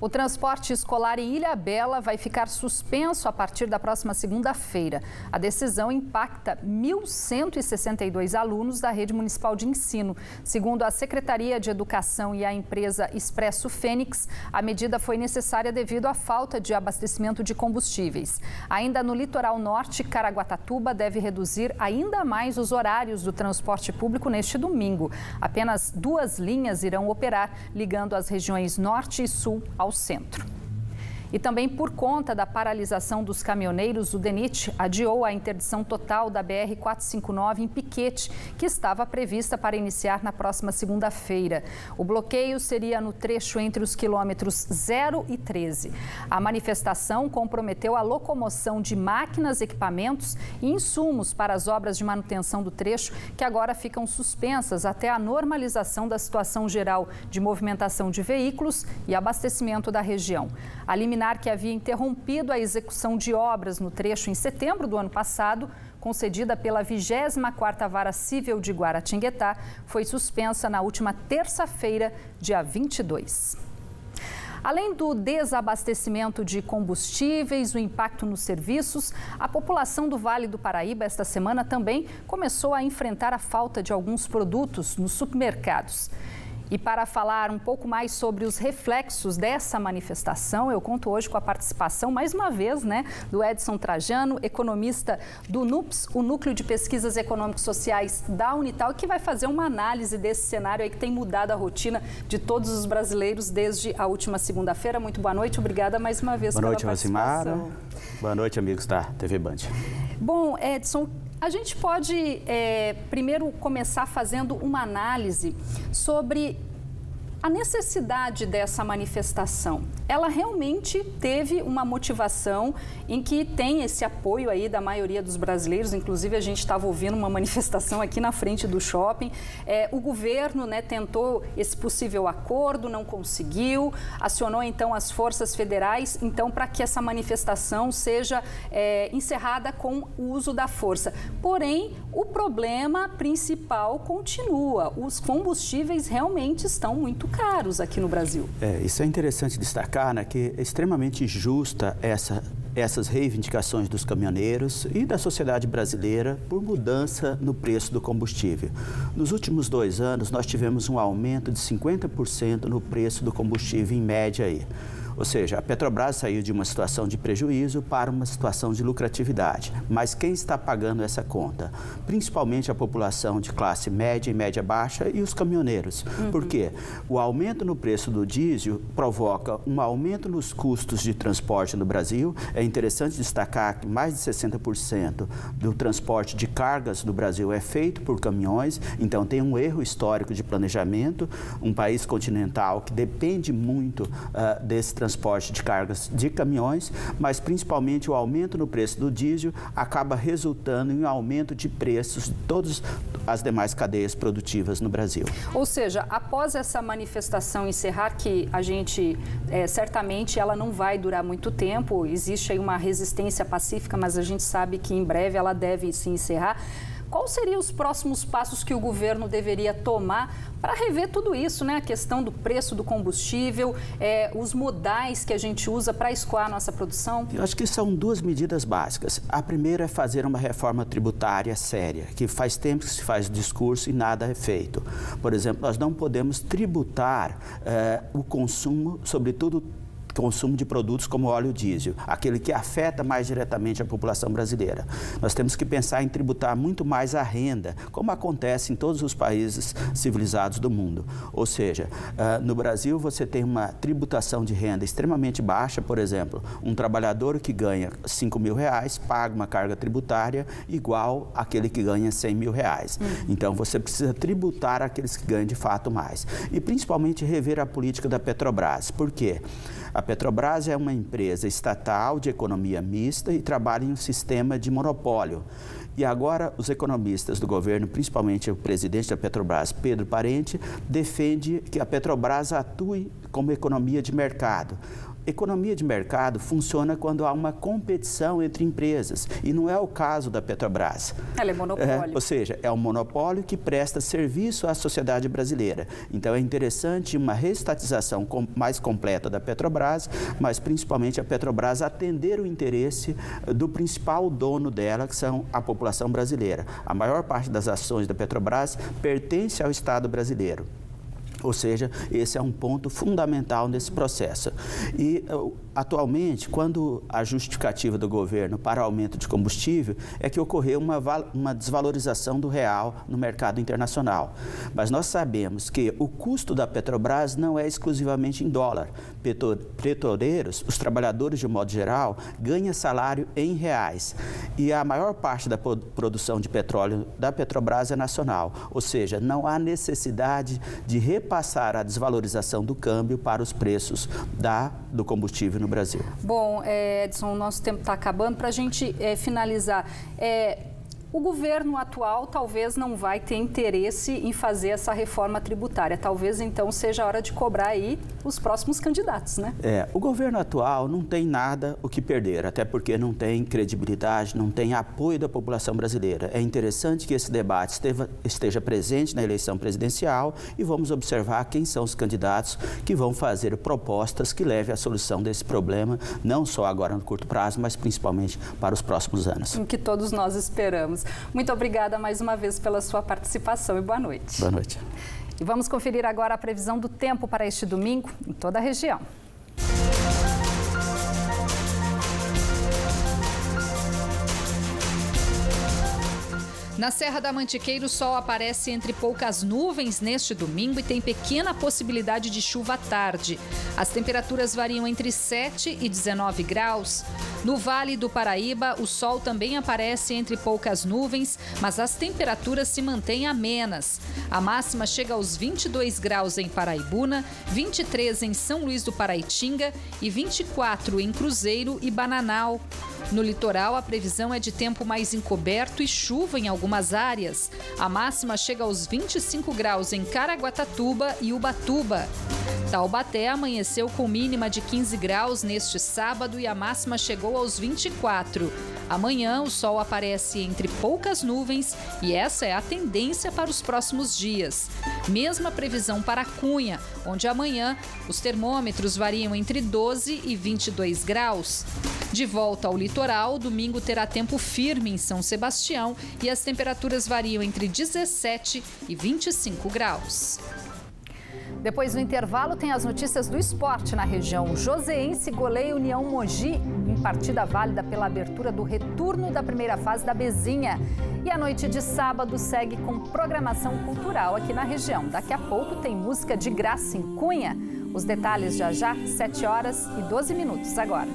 O transporte escolar em Ilhabela vai ficar suspenso a partir da próxima segunda-feira. A decisão impacta 1.162 alunos da rede municipal de ensino. Segundo a Secretaria de Educação e a empresa Expresso Fênix, a medida foi necessária devido à falta de abastecimento de combustíveis. Ainda no litoral norte, Caraguatatuba deve reduzir ainda mais os horários do transporte público neste domingo. Apenas 2 linhas irão operar, ligando as regiões norte e sul ao centro. E também por conta da paralisação dos caminhoneiros, o DENIT adiou a interdição total da BR-459 em Piquete, que estava prevista para iniciar na próxima segunda-feira. O bloqueio seria no trecho entre os quilômetros 0 e 13. A manifestação comprometeu a locomoção de máquinas, equipamentos e insumos para as obras de manutenção do trecho, que agora ficam suspensas até a normalização da situação geral de movimentação de veículos e abastecimento da região. A liminar que havia interrompido a execução de obras no trecho em setembro do ano passado, concedida pela 24ª Vara Cível de Guaratinguetá, foi suspensa na última terça-feira, dia 22. Além do desabastecimento de combustíveis, o impacto nos serviços, a população do Vale do Paraíba esta semana também começou a enfrentar a falta de alguns produtos nos supermercados. E para falar um pouco mais sobre os reflexos dessa manifestação, eu conto hoje com a participação, mais uma vez, do Edson Trajano, economista do NUPS, o Núcleo de Pesquisas Econômicos Sociais da Unital, que vai fazer uma análise desse cenário aí que tem mudado a rotina de todos os brasileiros desde a última segunda-feira. Muito boa noite, obrigada mais uma vez pela participação. Boa noite, Rosimara. Boa noite, amigos da TV Band. Bom, Edson, a gente pode primeiro começar fazendo uma análise sobre a necessidade dessa manifestação. Ela realmente teve uma motivação em que tem esse apoio aí da maioria dos brasileiros, inclusive a gente estava ouvindo uma manifestação aqui na frente do shopping. O governo tentou esse possível acordo, não conseguiu, acionou então as forças federais, então para que essa manifestação seja encerrada com o uso da força. Porém, o problema principal continua, os combustíveis realmente estão muito caros aqui no Brasil. Isso é interessante destacar, que é extremamente injusta essas reivindicações dos caminhoneiros e da sociedade brasileira por mudança no preço do combustível. Nos últimos 2 anos, nós tivemos um aumento de 50% no preço do combustível em média aí. Ou seja, a Petrobras saiu de uma situação de prejuízo para uma situação de lucratividade. Mas quem está pagando essa conta? Principalmente a população de classe média e média baixa e os caminhoneiros. Por quê? O aumento no preço do diesel provoca um aumento nos custos de transporte no Brasil. É interessante destacar que mais de 60% do transporte de cargas no Brasil é feito por caminhões, então tem um erro histórico de planejamento. Um país continental que depende muito desse transporte de cargas de caminhões, mas principalmente o aumento no preço do diesel acaba resultando em um aumento de preços de todas as demais cadeias produtivas no Brasil. Ou seja, após essa manifestação encerrar, que a gente certamente ela não vai durar muito tempo, existe aí uma resistência pacífica, mas a gente sabe que em breve ela deve se encerrar. Quais seriam os próximos passos que o governo deveria tomar para rever tudo isso, A questão do preço do combustível, os modais que a gente usa para escoar a nossa produção? Eu acho que são 2 medidas básicas. A primeira é fazer uma reforma tributária séria, que faz tempo que se faz discurso e nada é feito. Por exemplo, nós não podemos tributar o consumo, sobretudo consumo de produtos como óleo diesel, aquele que afeta mais diretamente a população brasileira. Nós temos que pensar em tributar muito mais a renda, como acontece em todos os países civilizados do mundo. Ou seja, no Brasil você tem uma tributação de renda extremamente baixa, por exemplo, um trabalhador que ganha R$5 mil paga uma carga tributária igual àquele que ganha R$100 mil. Então você precisa tributar aqueles que ganham de fato mais. E principalmente rever a política da Petrobras. Por quê? A Petrobras é uma empresa estatal de economia mista e trabalha em um sistema de monopólio. E agora os economistas do governo, principalmente o presidente da Petrobras, Pedro Parente, defende que a Petrobras atue como economia de mercado. Economia de mercado funciona quando há uma competição entre empresas, e não é o caso da Petrobras. Ela é monopólio. Ou seja, é um monopólio que presta serviço à sociedade brasileira. Então é interessante uma reestatização mais completa da Petrobras, mas principalmente a Petrobras atender o interesse do principal dono dela, que são a população brasileira. A maior parte das ações da Petrobras pertence ao Estado brasileiro. Ou seja, esse é um ponto fundamental nesse processo. E, atualmente, quando a justificativa do governo para o aumento de combustível é que ocorreu uma desvalorização do real no mercado internacional. Mas nós sabemos que o custo da Petrobras não é exclusivamente em dólar. Petroleiros, os trabalhadores de modo geral, ganham salário em reais. E a maior parte da produção de petróleo da Petrobras é nacional. Ou seja, não há necessidade de repassar a desvalorização do câmbio para os preços do combustível no Brasil. Bom, Edson, o nosso tempo está acabando. Para a gente finalizar, o governo atual talvez não vai ter interesse em fazer essa reforma tributária. Talvez, então, seja a hora de cobrar aí os próximos candidatos, né? O governo atual não tem nada o que perder, até porque não tem credibilidade, não tem apoio da população brasileira. É interessante que esse debate esteja presente na eleição presidencial e vamos observar quem são os candidatos que vão fazer propostas que levem à solução desse problema, não só agora no curto prazo, mas principalmente para os próximos anos. O que todos nós esperamos. Muito obrigada mais uma vez pela sua participação e boa noite. Boa noite. E vamos conferir agora a previsão do tempo para este domingo em toda a região. Na Serra da Mantiqueira, o sol aparece entre poucas nuvens neste domingo e tem pequena possibilidade de chuva à tarde. As temperaturas variam entre 7 e 19 graus. No Vale do Paraíba, o sol também aparece entre poucas nuvens, mas as temperaturas se mantêm amenas. A máxima chega aos 22 graus em Paraibuna, 23 em São Luís do Paraitinga e 24 em Cruzeiro e Bananal. No litoral, a previsão é de tempo mais encoberto e chuva em algumas áreas. A máxima chega aos 25 graus em Caraguatatuba e Ubatuba. Taubaté amanheceu com mínima de 15 graus neste sábado e a máxima chegou aos 24. Amanhã, o sol aparece entre poucas nuvens e essa é a tendência para os próximos dias. Mesma previsão para Cunha, onde amanhã os termômetros variam entre 12 e 22 graus. De volta ao litoral, domingo terá tempo firme em São Sebastião e as temperaturas variam entre 17 e 25 graus. Depois do intervalo, tem as notícias do esporte na região. Joseense goleia União Mogi em partida válida pela abertura do retorno da primeira fase da Bezinha. E a noite de sábado segue com programação cultural aqui na região. Daqui a pouco tem música de graça em Cunha. Os detalhes já já, 7 horas e 12 minutos agora.